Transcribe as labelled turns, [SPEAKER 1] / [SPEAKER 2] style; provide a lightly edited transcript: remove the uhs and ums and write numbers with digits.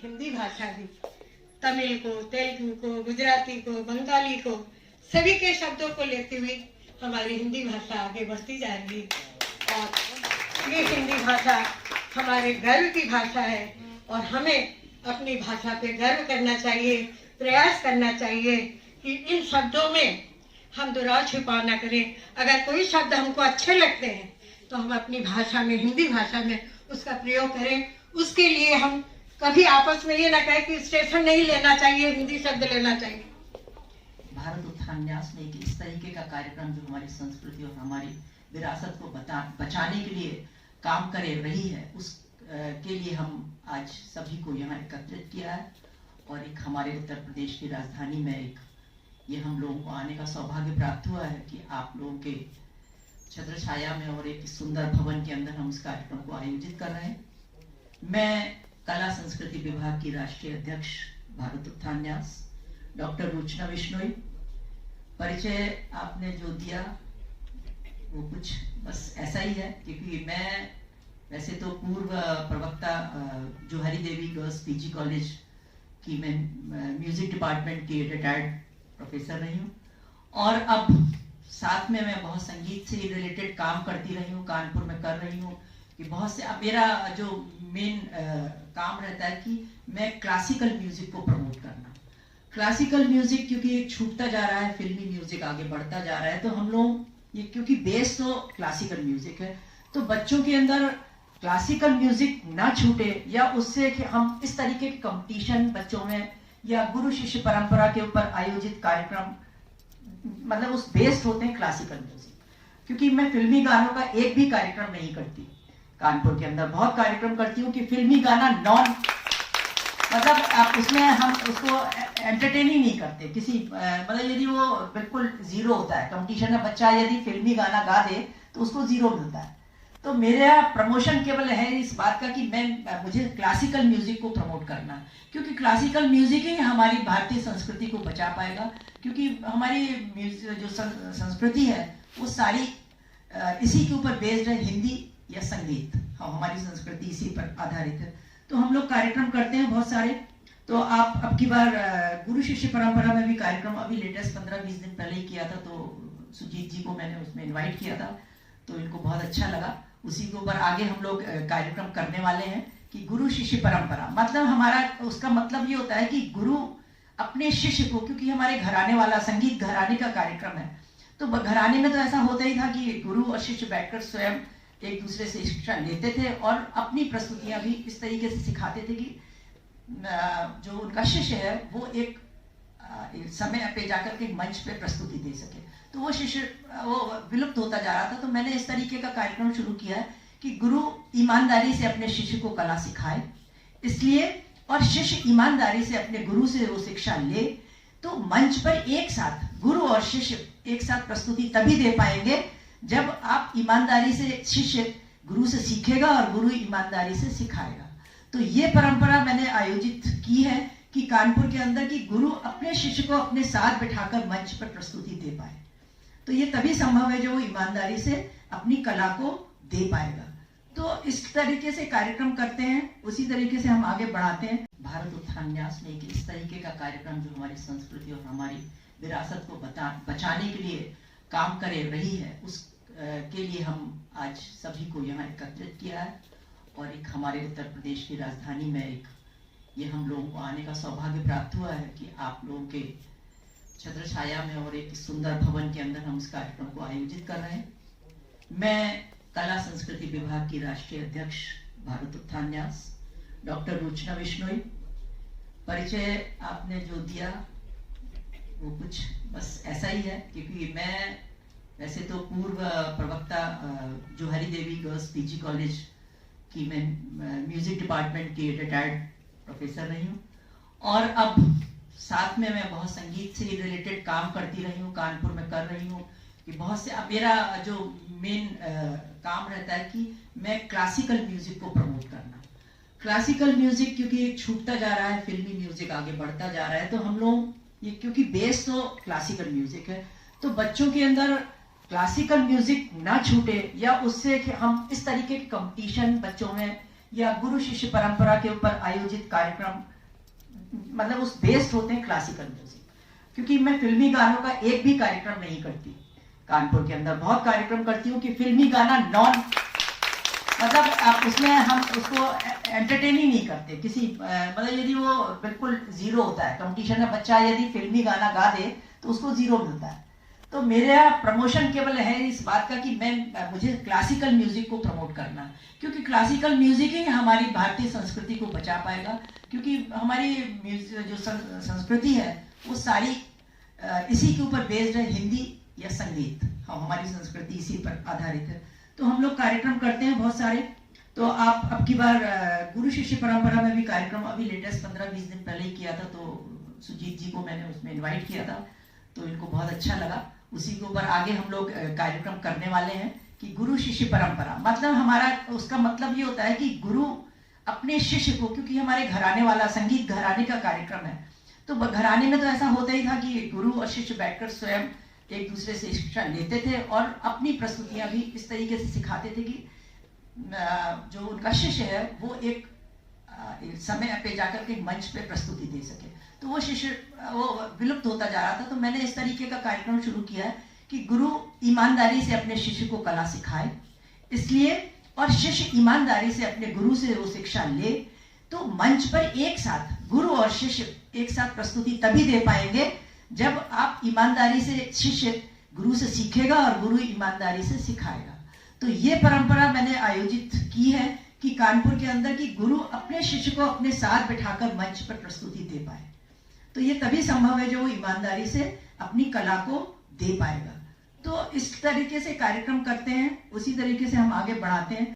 [SPEAKER 1] हिंदी भाषा भी तमिल को, तेलुगु को, गुजराती को, बंगाली को, सभी के शब्दों को लेते हुए हमारी हिंदी भाषा आगे बढ़ती जा रही है। और ये हिंदी भाषा हमारे गर्व की भाषा है और हमें अपनी भाषा पे गर्व करना चाहिए, प्रयास करना चाहिए कि इन शब्दों में हम दुराव छिपाव न करें। अगर कोई शब्द हमको अच्छे लगते हैं तो हम अपनी भाषा में, हिंदी भाषा में उसका प्रयोग करें। उसके लिए हम कभी आपस में ये ना कहें कि स्टेशन नहीं लेना चाहिए, हिंदी शब्द लेना चाहिए।
[SPEAKER 2] भारत उत्थान न्यास में एक इस तरीके का कार्यक्रम जो हमारी संस्कृति और हमारी विरासत को बचाने के लिए काम करे रही है, उस के लिए हम आज सभी को यहाँ एकत्रित किया है। और एक हमारे उत्तर प्रदेश की राजधानी में एक ये हम लोगों को आने का सौभाग्य प्राप्त हुआ है कि आप लोगों के छत्र छाया में और एक सुंदर भवन के अंदर हम इस कार्यक्रम को आयोजित कर रहे हैं। मैं कला संस्कृति विभाग की राष्ट्रीय अध्यक्ष भारत उत्थान न्यास डॉक्टर रुचना बिश्नोई। परिचय आपने जो दिया वो कुछ बस ऐसा ही है, क्योंकि मैं वैसे तो पूर्व प्रवक्ता जोहारी देवी गर्ल्स पीजी कॉलेज की मैं म्यूजिक डिपार्टमेंट की रिटायर्ड प्रोफेसर रही हूँ और अब साथ में मैं बहुत संगीत से रिलेटेड काम करती रही हूँ, कानपुर में कर रही हूँ कि बहुत से। अब मेरा जो मेन काम रहता है कि मैं क्लासिकल म्यूजिक को प्रमोट करना। क्लासिकल म्यूजिक क्योंकि एक छूटता जा रहा है, फिल्मी म्यूजिक आगे बढ़ता जा रहा है, तो हम लोग ये क्योंकि बेस तो क्लासिकल म्यूजिक है, तो बच्चों के अंदर क्लासिकल म्यूजिक ना छूटे या उससे हम इस तरीके के कंपटीशन बच्चों में या गुरु शिष्य परंपरा के ऊपर आयोजित कार्यक्रम, मतलब उस बेस्ड होते हैं क्लासिकल म्यूजिक। क्योंकि मैं फिल्मी गानों का एक भी कार्यक्रम नहीं करती। कानपुर के अंदर बहुत कार्यक्रम करती हूँ कि फिल्मी गाना नॉन, मतलब आप उसमें हम उसको एंटरटेन ही नहीं करते किसी, मतलब यदि वो बिल्कुल जीरो होता है कंपटीशन में, बच्चा यदि फिल्मी गाना गा दे तो उसको जीरो मिलता है। तो मेरा प्रमोशन केवल है इस बात का कि मुझे क्लासिकल म्यूजिक को प्रमोट करना है, क्योंकि क्लासिकल म्यूजिक ही हमारी भारतीय संस्कृति को बचा पाएगा। क्योंकि हमारी जो संस्कृति है वो सारी इसी के ऊपर बेस्ड है, हिंदी या संगीत। हमारी संस्कृति इसी पर आधारित है। तो हम लोग कार्यक्रम करते हैं बहुत सारे। तो आप अब की बार गुरु शिष्य परंपरा में भी कार्यक्रम अभी लेटेस्ट 15-20 दिन पहले ही किया था, तो सुजीत जी को मैंने उसमें इन्वाइट किया था, तो इनको बहुत अच्छा लगा। उसी के ऊपर आगे हम लोग कार्यक्रम करने वाले हैं कि गुरु शिष्य परंपरा, मतलब हमारा उसका मतलब ये होता है कि गुरु अपने शिष्य को, क्योंकि हमारे घराने वाला संगीत घराने का कार्यक्रम है, तो घराने में तो ऐसा होता ही था कि गुरु और शिष्य बैठकर स्वयं एक दूसरे से शिक्षा लेते थे और अपनी प्रस्तुतियां भी इस तरीके से सिखाते थे कि जो उनका शिष्य है वो एक समय पे जाकर के मंच पे प्रस्तुति दे सके। तो वो शिष्य वो विलुप्त होता जा रहा था। तो मैंने इस तरीके का कार्यक्रम शुरू किया है कि गुरु ईमानदारी से अपने शिष्य को कला सिखाए, इसलिए, और शिष्य ईमानदारी से अपने गुरु से वो शिक्षा ले, तो मंच पर एक साथ गुरु और शिष्य एक साथ प्रस्तुति तभी दे पाएंगे जब आप ईमानदारी से, शिष्य गुरु से सीखेगा और गुरु ईमानदारी से सिखाएगा। तो ये परंपरा मैंने आयोजित की है कि कानपुर के अंदर कि गुरु अपने शिष्य को अपने साथ बिठाकर मंच पर प्रस्तुति दे पाए। तो ये तभी संभव है जो वो ईमानदारी से अपनी कला को दे पाएगा। तो इस तरीके से कार्यक्रम करते हैं, उसी तरीके से हम आगे बढ़ाते हैं। भारत उत्थान न्यास में एक इस तरीके का कार्यक्रम जो हमारी संस्कृति और हमारी विरासत को बचाने के लिए काम करे रही है, उस के लिए हम आज सभी को यहाँ एकत्रित किया है। और एक हमारे उत्तर प्रदेश की राजधानी में एक ये हम लोगों को आने का सौभाग्य प्राप्त हुआ है कि आप लोगों के छत्र छाया में और एक सुंदर भवन के अंदर हम इस कार्यक्रम को आयोजित कर रहे हैं। मैं कला संस्कृति विभाग की राष्ट्रीय अध्यक्ष भारत उत्थान न्यास डॉक्टर रुचना बिश्नोई। परिचय आपने जो दिया वो कुछ बस ऐसा ही है, क्योंकि मैं वैसे तो पूर्व प्रवक्ता जोहारी देवी गर्ल्स पीजी कॉलेज की मैं म्यूजिक डिपार्टमेंट की रिटायर्ड प्रोफेसर रही हूँ और अब साथ में मैं बहुत संगीत से रिलेटेड काम करती रही हूँ, कानपुर में कर रही हूँ कि बहुत से। अब मेरा जो मेन काम रहता है कि मैं क्लासिकल म्यूजिक को प्रमोट करना। क्लासिकल म्यूजिक क्योंकि एक छूटता जा रहा है, फिल्मी म्यूजिक आगे बढ़ता जा रहा है, तो हम लोग ये क्योंकि बेस तो क्लासिकल म्यूजिक है, तो बच्चों के अंदर क्लासिकल म्यूजिक ना छूटे या उससे हम इस तरीके के कंपटीशन बच्चों में या गुरु शिष्य परंपरा के ऊपर आयोजित कार्यक्रम, मतलब उस बेस्ड होते हैं क्लासिकल म्यूजिक, क्योंकि मैं फिल्मी गानों का एक भी कार्यक्रम नहीं करती। कानपुर के अंदर बहुत कार्यक्रम करती हूँ कि फिल्मी गाना नॉन, मतलब आप उसमें हम उसको एंटरटेन ही नहीं करते किसी, मतलब यदि वो बिल्कुल जीरो होता है कंपटीशन में, बच्चा यदि फिल्मी गाना गा दे तो उसको जीरो मिलता है। तो मेरा प्रमोशन केवल है इस बात का कि मुझे क्लासिकल म्यूजिक को प्रमोट करना, क्योंकि क्लासिकल म्यूजिक ही हमारी भारतीय संस्कृति को बचा पाएगा, क्योंकि हमारी जो संस्कृति है वो सारी इसी के ऊपर बेस्ड है, हिंदी या संगीत, हमारी संस्कृति इसी पर आधारित है। तो हम लोग कार्यक्रम करते हैं बहुत सारे। तो आप अब की बार गुरु शिष्य परंपरा में भी कार्यक्रम अभी लेटेस्ट 15-20 दिन पहले ही किया था, तो सुजीत जी को मैंने उसमें इनवाइट किया था, तो इनको बहुत अच्छा लगा। उसी के ऊपर आगे हम लोग कार्यक्रम करने वाले हैं कि गुरु शिष्य परंपरा, मतलब हमारा उसका मतलब ये होता है कि गुरु अपने शिष्य को, क्योंकि हमारे घराने वाला संगीत घराने का कार्यक्रम है, तो घराने में तो ऐसा होता ही था कि गुरु और शिष्य बैठकर स्वयं एक दूसरे से शिक्षा लेते थे और अपनी प्रस्तुतियां भी इस तरीके से सिखाते थे कि जो उनका शिष्य है वो एक समय पे जाकर के मंच पे प्रस्तुति दे सके। तो वो शिष्य वो विलुप्त होता जा रहा था, तो मैंने इस तरीके का कार्यक्रम शुरू किया है कि गुरु ईमानदारी से अपने शिष्य को कला सिखाए, इसलिए, और शिष्य ईमानदारी से अपने गुरु से वो शिक्षा ले, तो मंच पर एक साथ गुरु और शिष्य एक साथ प्रस्तुति तभी दे पाएंगे जब आप ईमानदारी से, शिष्य गुरु से सीखेगा और गुरु ईमानदारी से सिखाएगा। तो ये परंपरा मैंने आयोजित की है कि कानपुर के अंदर कि गुरु अपने शिष्य को अपने साथ बिठाकर मंच पर प्रस्तुति दे पाए। तो ये तभी संभव है जो वो ईमानदारी से अपनी कला को दे पाएगा। तो इस तरीके से कार्यक्रम करते हैं, उसी तरीके से हम आगे बढ़ाते हैं।